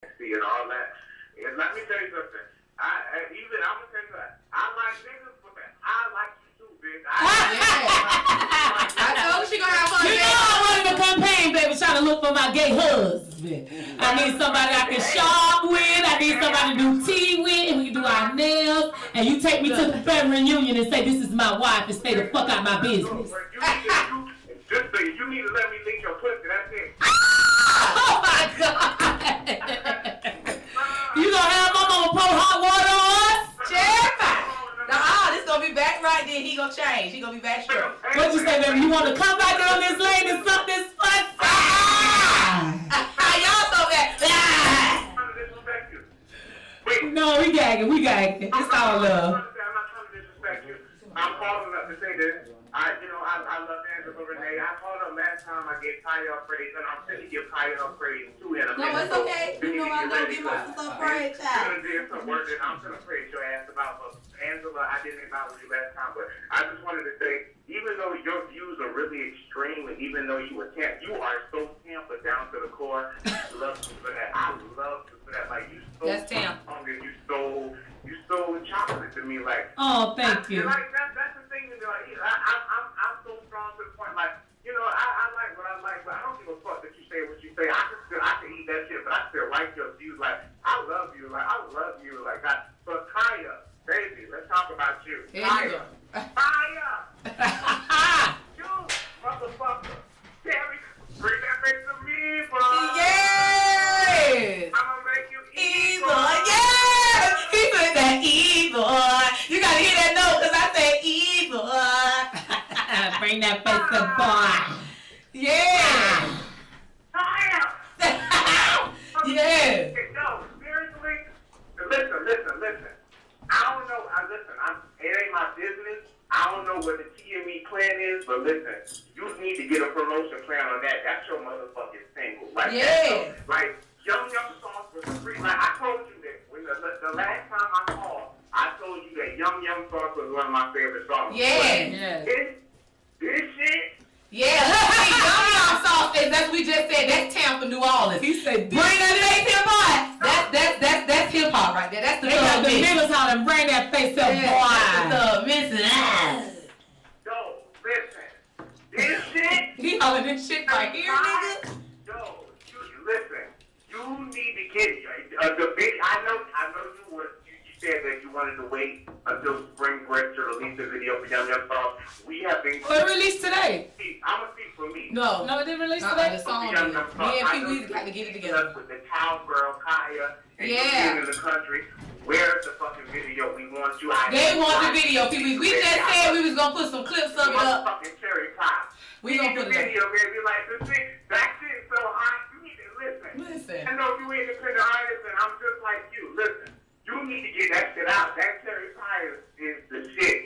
sexy and all that. And let me tell you something. I'm gonna tell you that. I like niggas, but I like you too, bitch. I told she gonna have fun. You know I wanted to campaign, baby, trying to look for my gay husband. I need somebody I can shop with. I need somebody to do tea with, and we can do our nails. And you take me to the family reunion and say this is my wife and stay the fuck out my business. You need to let me lick your pussy. That's it. Oh my God! You gonna have my mama pour hot water on us? This gonna be back right then. He gonna change. He gonna be back straight. What you say, baby? You want to come back on this lane and suck this pussy? Y'all so bad. No, we gagging. It's all love. I'm not trying to disrespect you. I'm calling up to say this. I love Angela Renee. I called up last time. I gave Khia praise, and I'm going to give Khia praise too. In a minute. No, it's okay. You know I'm gonna give my sister praise. I'm gonna do some work that I'm gonna praise your ass about. But Angela, I didn't acknowledge you last time, but I just wanted to say, even though your views are really extreme, and even though you are so Tampa down to the core. I love you for that. I love you for that. Like you so hungry, you so chocolate to me. Like thank you. Like that's the thing. I'm so strong to the point. Like I like what I like, but I don't give a fuck that you say what you say. I can eat that shit, but I still like your views. Like I love you. Like that. But Khia, baby, let's talk about you. Khia. You motherfucker. Terry, bring that face to me, bro. Yes. I'm gonna make you Evil. Yes. He said that evil. You gotta hear that note because I said evil. Bring that face to boy. Yeah. Yeah. No, seriously. Listen. I don't know. It ain't my business. I don't know what the TME plan is, but listen, you need to get a promotion plan on that. That's your motherfucking single. Like, yeah. Like, Yum Sauce was free. Like, I told you that when the last time I called, I told you that Yum Sauce was one of my favorite songs. Yeah. This shit. Yeah, Yum Sauce, that's what we just said. That's Tampa, New Orleans. He said, bring that face hip hop. That's hip hop right there. That's the got the niggas how to bring that face up, boy. That's the missing. Yo, listen. This shit. He hollering this shit right here, nigga. Yo, listen. You need to get the big. I know you were. You said that you wanted to wait until spring break to release the video for Yum Sauce. We have been. Well, it released today. I'm gonna speak for me. No, it didn't release today. The song. Me and Pee Wee's got to get it together. With the cowgirl Khia and you in the country. Where's the fucking video? We want you. They want the video, Pee Wee. We just said we was gonna put some clips of it up. Fucking cherry pie. We gonna put the video, baby. Like that shit so hot. You need to listen. I know you independent artists, and I'm just like you. Listen. You need to get that shit out. That cherry pie is the shit.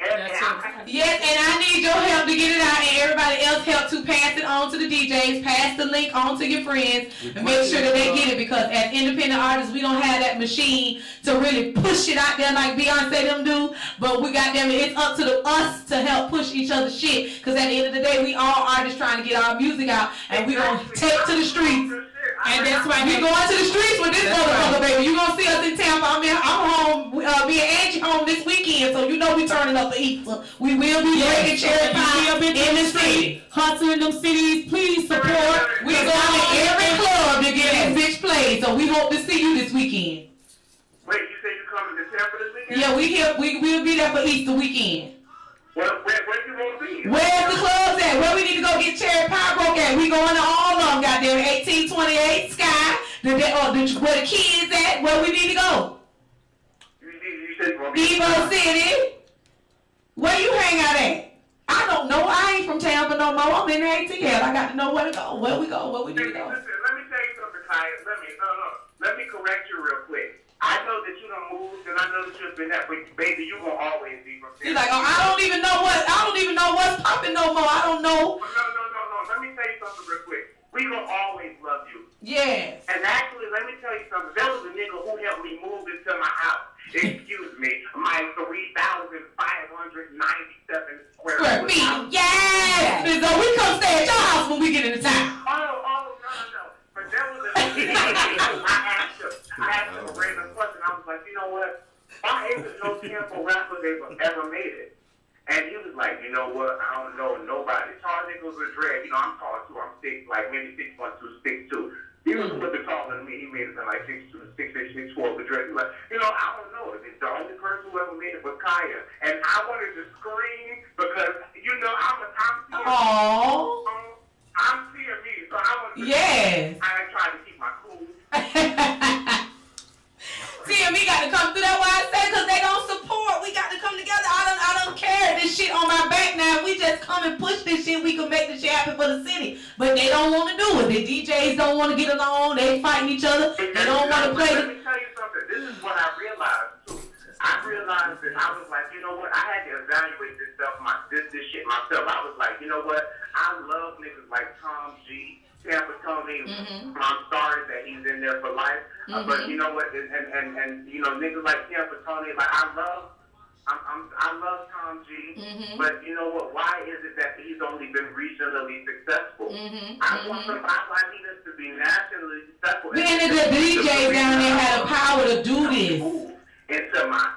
Yes, and I need your help to get it out, and everybody else help to pass it on to the DJs. Pass the link on to your friends, and make sure that they get it, because as independent artists, we don't have that machine to really push it out there like Beyonce them do. But we got them. It's up to us to help push each other's shit, because at the end of the day, we all artists trying to get our music out, and we gonna take to the streets. And that's why we going to the streets with this motherfucker, baby. You gonna see us in Tampa. I'm home. Me and Angie home this weekend, so you know we turning up for Easter. We will be breaking cherry pie in the city, hustling them cities. Please support. We going to every club to get this bitch played. So we hope to see you this weekend. Wait, you say you coming to Tampa this weekend? Yeah, we'll be there for Easter weekend. Where you gonna be? Where's the clubs at? Where we need to go get cherry pie broke at? We going to all of them, goddamn 1828 Sky. Where the kids at? Where we need to go? You said you gonna be Evo City. Where you hang out at? I don't know. I ain't from Tampa no more. I'm in the ATL. I got to know where to go. Where we go? Where we need to go? Listen, let me tell you something, Khia. Let me correct you real quick. I know that you done moved, and I know that you've been that, but baby, you gonna always be from Tampa. He's like, oh, I don't even know what's popping no more. I don't know. No. Let me tell you something real quick. We gonna always love you. Yes. And actually, let me tell you something. There was a nigga who helped me move into my house. Excuse me, my 3,597 square feet. Yes. So we come stay at your house when we get into town. Oh, no. But there was a nigga. I asked him. asked him a random question. I was like, you know what? Why isn't no Tampa rapper ever made it? And he was like, you know what? I don't know nobody. Tall niggas with dread. You know, I'm tall too. I'm maybe 6'1", 6'2". He was a little bit taller than me. He made it in like 6'2", 6'3", 6'4" with dread. He was like, you know, I don't know. The only person who ever made it was Khia. And I wanted to scream because, you know, I'm CME, so I was. Yes. I tried to keep my cool. TME got to come through. That's why I said, because they don't support. We got to come together. I don't care. This shit on my back now. If we just come and push this shit, we can make this shit happen for the city. But they don't want to do it. The DJs don't want to get along. They fighting each other. They don't want to play. Let me tell you something. This is what I realized, too. I realized that I was like, you know what? I had to evaluate this shit myself. I was like, you know what? I love niggas like Tom G, Tampa Tony. I'm sorry that he's in there for life. But you know what? And you know, niggas like Tampa Tony, like I love Tom G. But you know what? Why is it that he's only been regionally successful? I want I need us to be nationally successful. Man, the DJ down there had the power to do this. Into my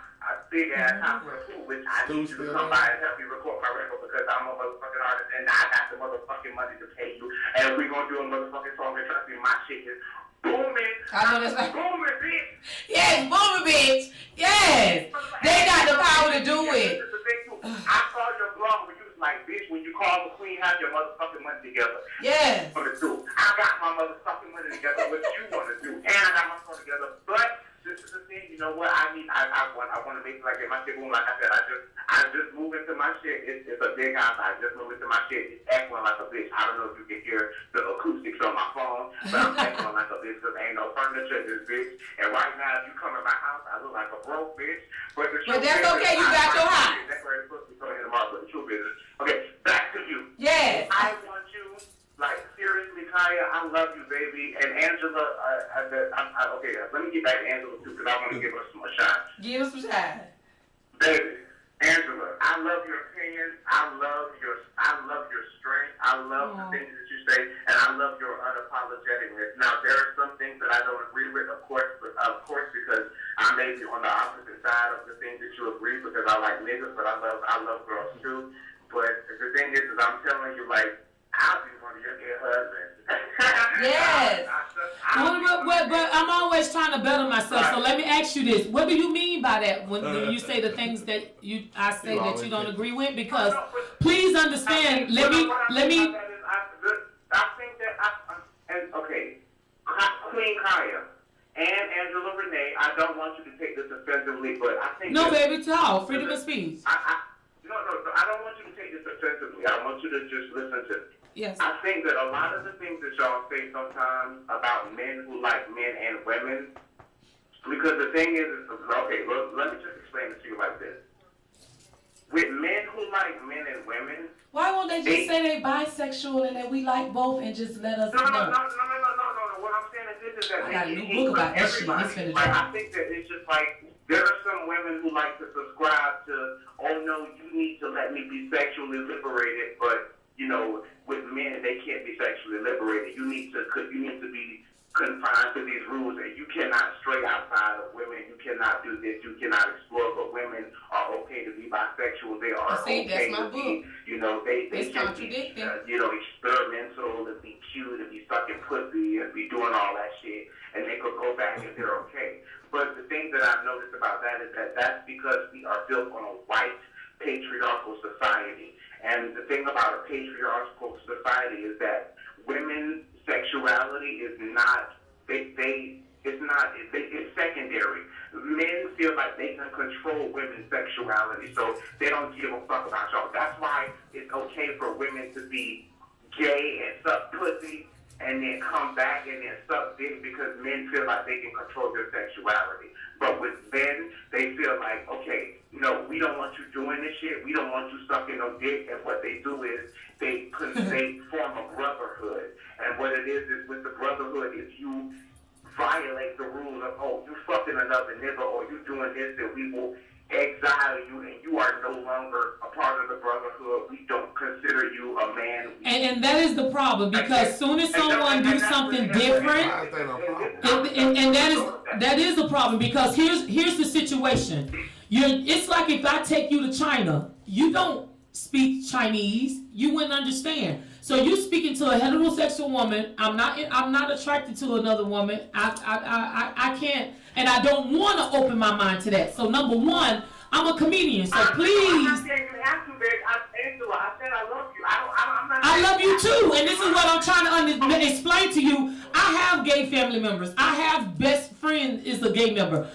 big ass house for food, which I need you to come by and help me record my record because I'm a motherfucking artist and I got the motherfucking money to pay you. And we're gonna do a motherfucking song and trust me, my shit is booming. I know that's right. Booming, bitch. Yes, booming, bitch. Yes. They got the power to do it. This is the thing too. I saw your blog where you was like, bitch, when you call the queen, have your motherfucking money together. Yes. I got my motherfucking money together. What you want to do? And I got my phone together. But this is the thing, you know what? I want to make it like my shit boom. Like I said, I just moved into my shit. It's a big house. I just moved into my shit. It's echoing like a bitch. I don't know if you can hear the acoustics on my phone, but I'm echoing like a bitch because ain't no furniture in this bitch. And right now, if you come in my house, I look like a broke bitch. But that's okay. You got your house. That's where it's supposed to be coming in tomorrow. But the truth is, okay, back to you. Yes. I want you. Like, seriously, Khia, I love you, baby. And Angela, okay, let me get back to Angela, too, because I want to give her some shot. Give us some shot. Baby, Angela, I love your opinion. I love your strength. I love the things that you say, and I love your unapologeticness. Now, there are some things that I don't agree with, of course, because I may be on the opposite side of the things that you agree, because I like niggas, but I love girls, too. But the thing is I'm telling you, like, I'll be one of your dear husbands. Yes. But I'm always trying to better myself. So let me ask you this: what do you mean by that when you say the things that I say that you don't agree with? Because please understand. Let me. I think that okay, Queen Khia and Angela Renee. I don't want you to take this offensively, but I think baby, talk freedom of speech. No, I don't want you to take this offensively. I want you to just listen to me. Yes. I think that a lot of the things that y'all say sometimes about men who like men and women, because the thing is okay, let me just explain it to you like this. With men who like men and women, why won't they just say they bisexual and that we like both and just let us know? No. What I'm saying is this is that I got a new book about this shit. Like, I think that it's just like there are some women who like to subscribe to, oh no, you need to let me be sexually liberated, but you know, with men they can't be sexually liberated. You need to be confined to these rules, and you cannot stray outside of women. You cannot do this. You cannot explore. But women are okay to be bisexual. They are okay to be, you know, they can be, you know, experimental and be cute and be sucking pussy and be doing all that shit, and they could go back and they're okay. But the thing that I've noticed about that is that that's because we are built on a white patriarchal society. And the thing about a patriarchal society is that women's sexuality is not, it's secondary. Men feel like they can control women's sexuality, so they don't give a fuck about y'all. That's why it's okay for women to be gay and suck pussy and then come back and then suck dick, because men feel like they can control their sexuality. But with men, they feel like, okay, no, we don't want you doing this shit. We don't want you sucking no dick. And what they do is they form a brotherhood. And what it is with the brotherhood, if you violate the rules of, oh, you fucking another nigga or you doing this, then we will exile you, and you are no longer a part of the brotherhood. We don't consider you a man. And that is the problem, because as soon as someone do something different, and that is the problem, because here's the situation. It's like if I take you to China, you don't speak Chinese, you wouldn't understand. So you speaking to a heterosexual woman. I'm not attracted to another woman. I can't, and I don't want to open my mind to that. So number one, I'm a comedian. So please. I'm not saying you have to, babe. Angela, I said I love you. I'm not. I love you too, and this is what I'm trying to explain to you. I have gay family members. I have best friend is a gay member.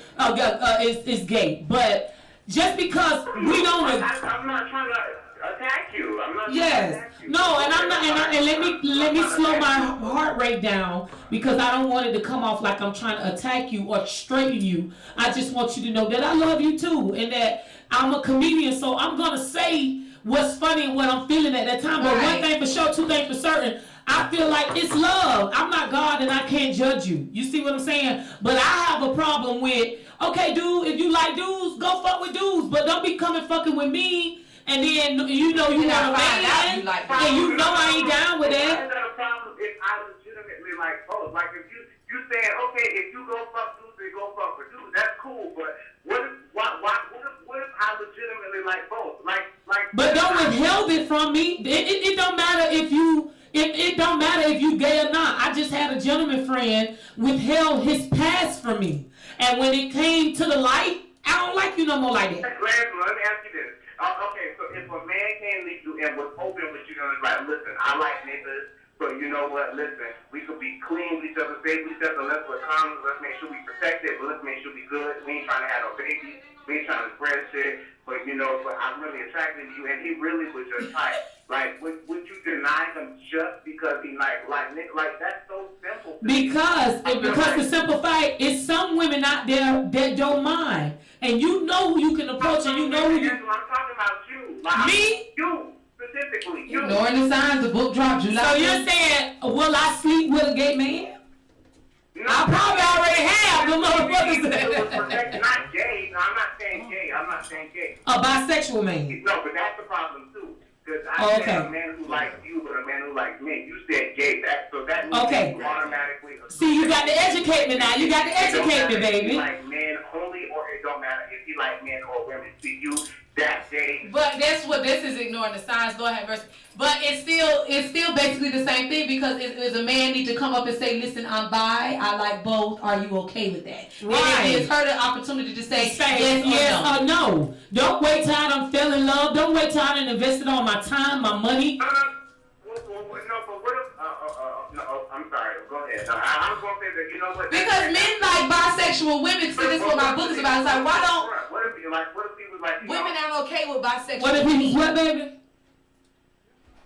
Is gay, but just because we don't. I'm not trying to attack you. I'm not. Yes. No, and I'm not. And let me slow my heart rate down, because I don't want it to come off like I'm trying to attack you or straighten you. I just want you to know that I love you too, and that I'm a comedian, so I'm gonna say what's funny and what I'm feeling at that time. But one thing for sure, two things for certain. I feel like it's love. I'm not God and I can't judge you. You see what I'm saying? But I have a problem with, okay, dude, if you like dudes, go fuck with dudes. But don't be coming fucking with me, and then you know you want a man, and you know I ain't down with that. Is that a problem if I legitimately like both? Like if you saying, okay, if you go fuck dudes, then go fuck with dudes. That's cool. But what if I legitimately like both? But don't withhold it from me. It don't matter if you. It don't matter if you gay or not. I just had a gentleman friend withheld his past from me, and when it came to the light, I don't like you no more like that. Let me ask you this. Okay, so if a man came to you and was open with you, and was like, listen, I like niggas, so you know what? Listen, we could be clean with each other, safe with each other. Let's put condoms. Let's make sure we protect it, but let's make sure we good. We ain't trying to have no babies. We ain't trying to spread shit. But I'm really attracted to you, and he really was your type. Like, would you deny him just because he like that's so simple? Because the simple fact is, some women out there that don't mind, and you know who you can approach, and you know who you. I'm talking about you. Like, me? You specifically. You. Ignoring the signs, the book dropped July. So you're saying, will I sleep with a gay man? No, I probably already have. The motherfuckers. Not gay. No, I'm not saying gay. I'm not saying gay. A bisexual man. No, but that's the problem too. Because I said a man who likes you, but a man who likes me. You said gay. So that means you automatically. See, you got to educate me now. You got to educate me, baby. If he like men only, or it don't matter if he like men or women. See, you that day. But that's what this is, ignoring the signs. Lord have mercy. But it's still basically the same thing, because is a man need to come up and say, listen, I'm bi, I like both, are you okay with that? Right. And it's her the opportunity to say yes or no. Don't wait till I done fell in love. Don't wait till I done invested all my time, my money. No, but what if, no, I'm sorry, go ahead. No, I was going to say that, you know what? Because men like bisexual women, so this is what my book is about. It's like, why don't what if he was like, women aren't okay with bisexual What if he was what, baby?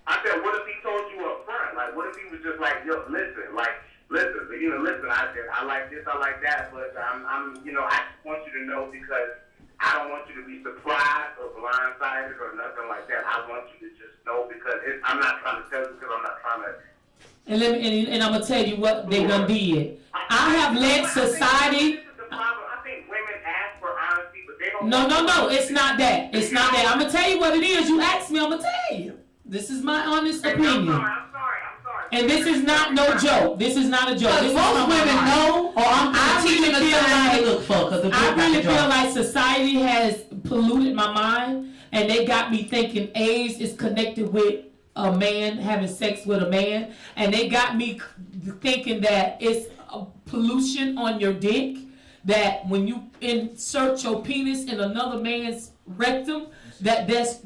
I said, what if he told you up front? Like, what if he was just like, yo, listen, listen, I said, I like this, I like that, but I just want you to know, because I don't want you to be surprised or blindsided or nothing like that. I want you to just know, because I'm not trying to tell you, because I'm not trying to. And I'm gonna tell you what they done did. I have let society. This is the problem. I think women ask for honesty, but they don't. No, it's not that. It's not that. I'm gonna tell you what it is. You asked me, I'm gonna tell you. This is my honest opinion. I'm sorry. And this is not no joke. This is not a joke. This most women know, or I'm teaching them how to look for. I really feel like society has polluted my mind, and they got me thinking AIDS is connected with a man having sex with a man, and they got me thinking that it's a pollution on your dick, that when you insert your penis in another man's rectum, that's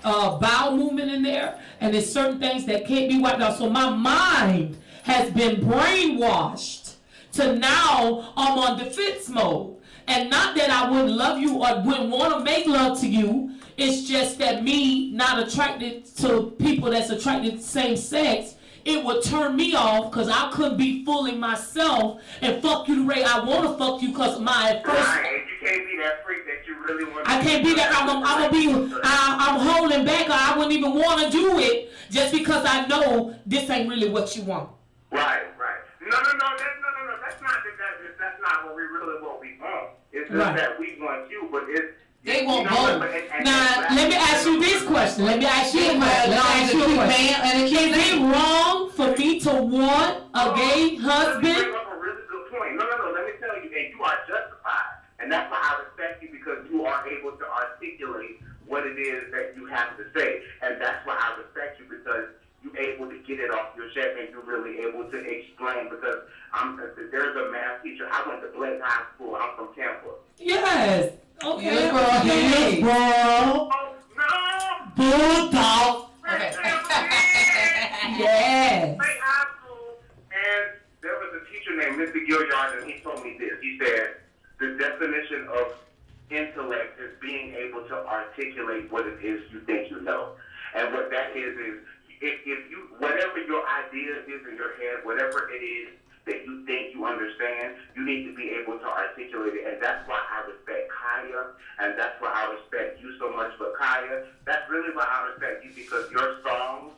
bowel movement in there, and there's certain things that can't be wiped out. So my mind has been brainwashed to now I'm on defense mode. And not that I wouldn't love you or wouldn't want to make love to you. It's just that me not attracted to people that's attracted to the same sex, it would turn me off, because I couldn't be fooling myself and fuck you the way I want to fuck you, because my first... Right, you can't be that freak that you really want to I can't be that. I'm holding back, or I wouldn't even want to do it just because I know this ain't really what you want. Right. No. That's not what we really want. It's just that we want want you, but it's they want both. Now, let me ask you this question. Let me ask you a question. Is it wrong for me to want a gay husband? You bring up a really good point. No. Let me tell you, and you are justified, and that's why I respect you because you are able to articulate what it is that you have to say, and that's why I respect you because you're able to get it off your chest and you're really able to explain because there's a math teacher. I went to Blake High School. I'm from Tampa. Yes. Okay. Yes, bro. Yes, bro. Oh, no. Bulldog. Okay. Yes. Blake High School, and there was a teacher named Mr. Gilliard, and he told me this. He said the definition of intellect is being able to articulate what it is you think you know. And what that is if you, whatever your idea is in your head, whatever it is that you think you understand, you need to be able to articulate it. And that's why I respect Khia, and that's why I respect you so much for Khia. That's really why I respect you because your songs,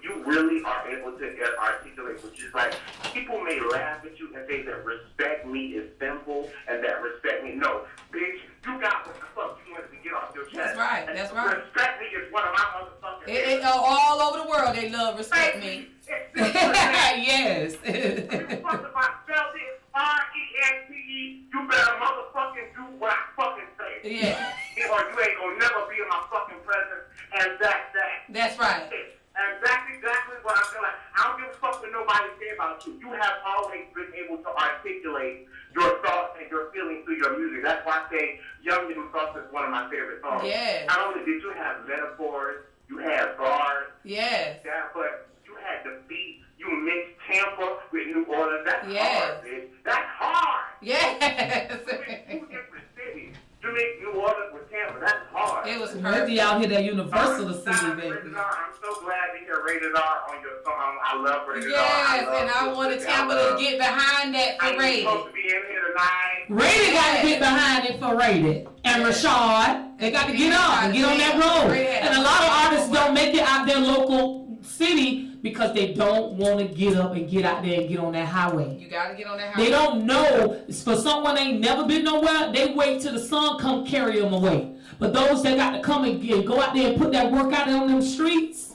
you really are able to articulate, which is like, people may laugh at you and say that respect me is simple and that respect me, no, bitch, you got what the fuck you wanted to get off your chest. That's right. Respect me is one of my motherfuckers. All over the world, they love respect me. Yes. If you fuck about spelled it, R-E-S-P-E, you better motherfucking do what I fucking say. Yeah. Or you ain't gonna never be in my fucking presence, and that's that. That's right. And that's exactly what I feel like. I don't give a fuck what nobody say about you. You have always been able to articulate your thoughts and your feelings through your music. That's why I say Young Nigga Thoughts is one of my favorite songs. Yes. Not only did you have metaphors, you had bars. Yes. Yeah, but you had the beat. You mixed Tampa with New Orleans. That's hard, bitch. That's hard. Yes. You mix two different cities. You mix New Orleans with Tampa. That's hard. It was Really perfect. out here that Universal City, baby. I'm so glad to hear Rated R on your song. I love Rated R. Yes, and I wanted Tampa to get behind that for I'm Rated. supposed to be in here tonight. Rated got to get behind it for Rated. And Rashad, they got to get up and get on that road. And a lot of artists don't make it out their local city because they don't want to get up and get out there and get on that highway. You gotta get on that highway. They don't know. For someone that ain't never been nowhere, they wait till the sun come carry them away. But those that got to come and go out there and put that work out on them streets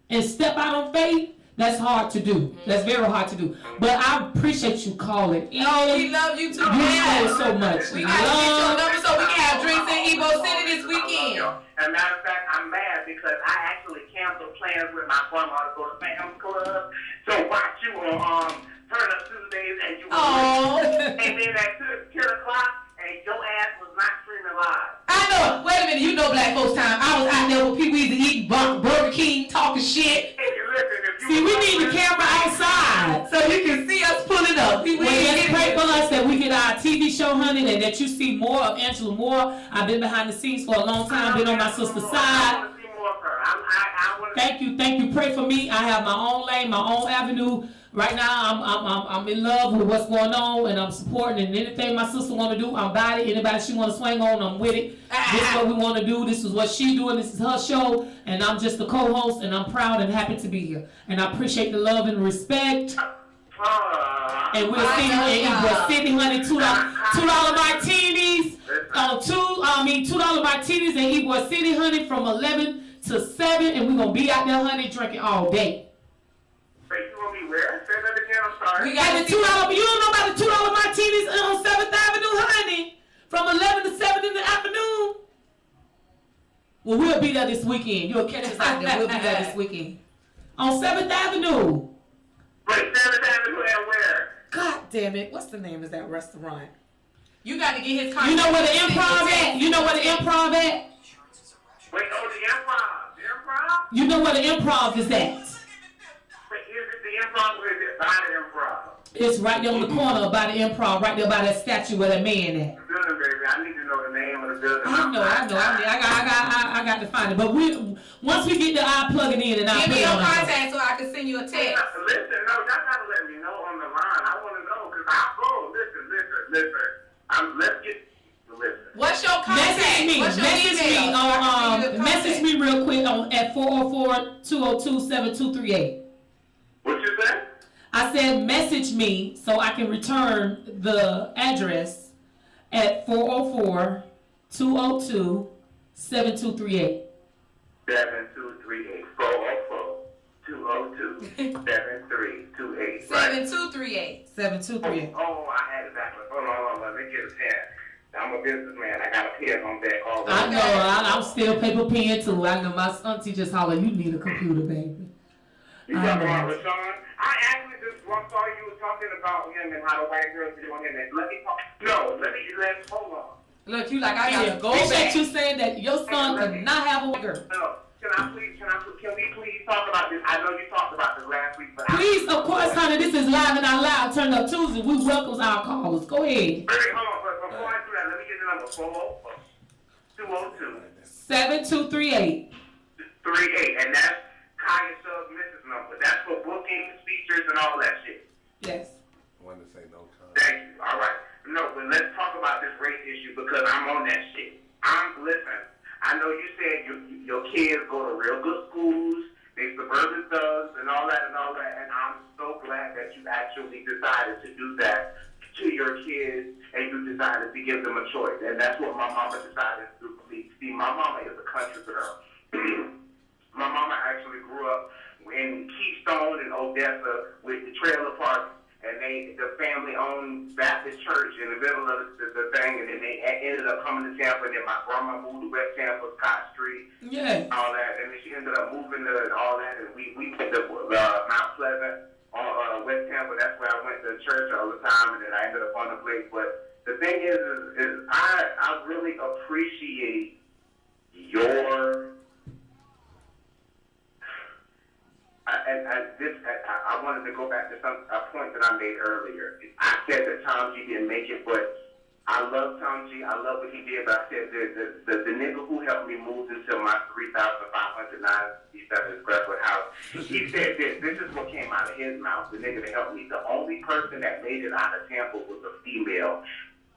and step out on faith, that's hard to do. That's very hard to do. But I appreciate you calling in. Oh, we love you too. You know so much. We gotta get your number so we can have drinks in Evo City this weekend. As a matter of fact, I'm mad because I actually canceled plans with my grandma to go to Sam's Club. So watch you on Turn Up Tuesdays and you and then at 10 o'clock and your ass was not streaming live. I know. Wait a minute. You know Black Folks Time. I was out there with people either eating Burger King, talking shit. Hey, listen, if you See, we need the camera outside So you can see us pulling up. Well, let's pray for us that we get our TV show, honey, and that you see more of Angela Moore. I've been behind the scenes for a long time, been on my sister's side. I want to see more of her. I want to Thank you. Pray for me. I have my own lane, my own avenue. Right now, I'm in love with what's going on, and I'm supporting. And anything my sister want to do, I'm about it. Anybody she want to swing on, I'm with it. This is what we want to do. This is what she doing. This is her show, and I'm just the co-host, and I'm proud and happy to be here. And I appreciate the love and respect. And we'll see you in City, honey. $2 martinis. $2 martinis in Ybor City, honey, from 11 to 7, and we're gonna be out there, honey, drinking all day. Wait, you want me where? Say that again. I'm sorry. We got the $2. You don't know about the $2 martinis on 7th Avenue, honey, from 11 to 7 in the afternoon. Well, we'll be there this weekend. You'll catch us out there. We'll be there this weekend on 7th Avenue. Wait, 7th Avenue and where? God damn it! What's the name of that restaurant? You got to get his contact. You know where the Improv at? You know where the Improv at? Wait, the Improv. The Improv? You know where the Improv is at? Wait, is it the Improv or is it by the Improv? It's right there on the corner by the Improv, right there by that statue where that man at. The building, baby. I need to know the name of the building. I know. I got to find it. But once we get there, I'll plug it in and I'll Give put me it your on. contact so I can send you a text. Listen, no, y'all gotta let me know on the line. I want to know because I'll go. Listen. Listen. What's your contact? Message me real quick at 404-202-7238. What you say? I said message me so I can return the address at 404-202-7238. 7238. 404-202-7328. 7238. 7238. Oh, I had it backwards. Hold on. Let me get a pen. I'm a businessman. I got a pen on deck already. I know. I'm still paper pen too. I know my auntie just holler, you need a computer, baby. You talking about Rashawn? I actually just saw you were talking about him and how the white girls be doing him. And let's hold on. Look, you like I gotta go Appreciate back. you saying that your son could not have a white girl. No, can we please talk about this? I know you talked about this last week, but Please, of course, honey, this is live and out loud. Turn up Tuesday. We welcome our callers. Go ahead. Hold on, but before I do that, let me get the number. 404-202-7238. 38, and that's Khia Shug's Mrs. number. That's for bookings, features, and all that shit. Yes. I wanted to say no comment. Thank you. All right. No, but let's talk about this race issue because I'm on that shit. Listen, I know you said your kids go to real good schools, they suburban thugs, and all that, and I'm so glad that you actually decided to do that to your kids, and you decided to give them a choice, and that's what my mama decided to do for me. See, my mama is a country girl. My mama actually grew up in Keystone and Odessa with the trailer park, and the family owned Baptist church in the middle of the thing, and then they ended up coming to Tampa, and then my grandma moved to West Tampa, Scott Street, all that, and then she ended up moving to all that, and we went to Mount Pleasant, West Tampa. That's where I went to church all the time, and then I ended up on the place. But the thing is I really appreciate your. I wanted to go back to a point that I made earlier. I said that Tom G didn't make it, but I love Tom G. I love what he did. But I said the nigga who helped me move into my 3,597 square foot house, he said this is what came out of his mouth. The nigga that helped me. The only person that made it out of Tampa was a female,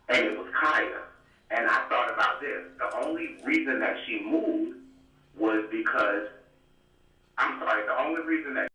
and it was Khia. And I thought about this. The only reason that she moved was because, I'm sorry, the only reason that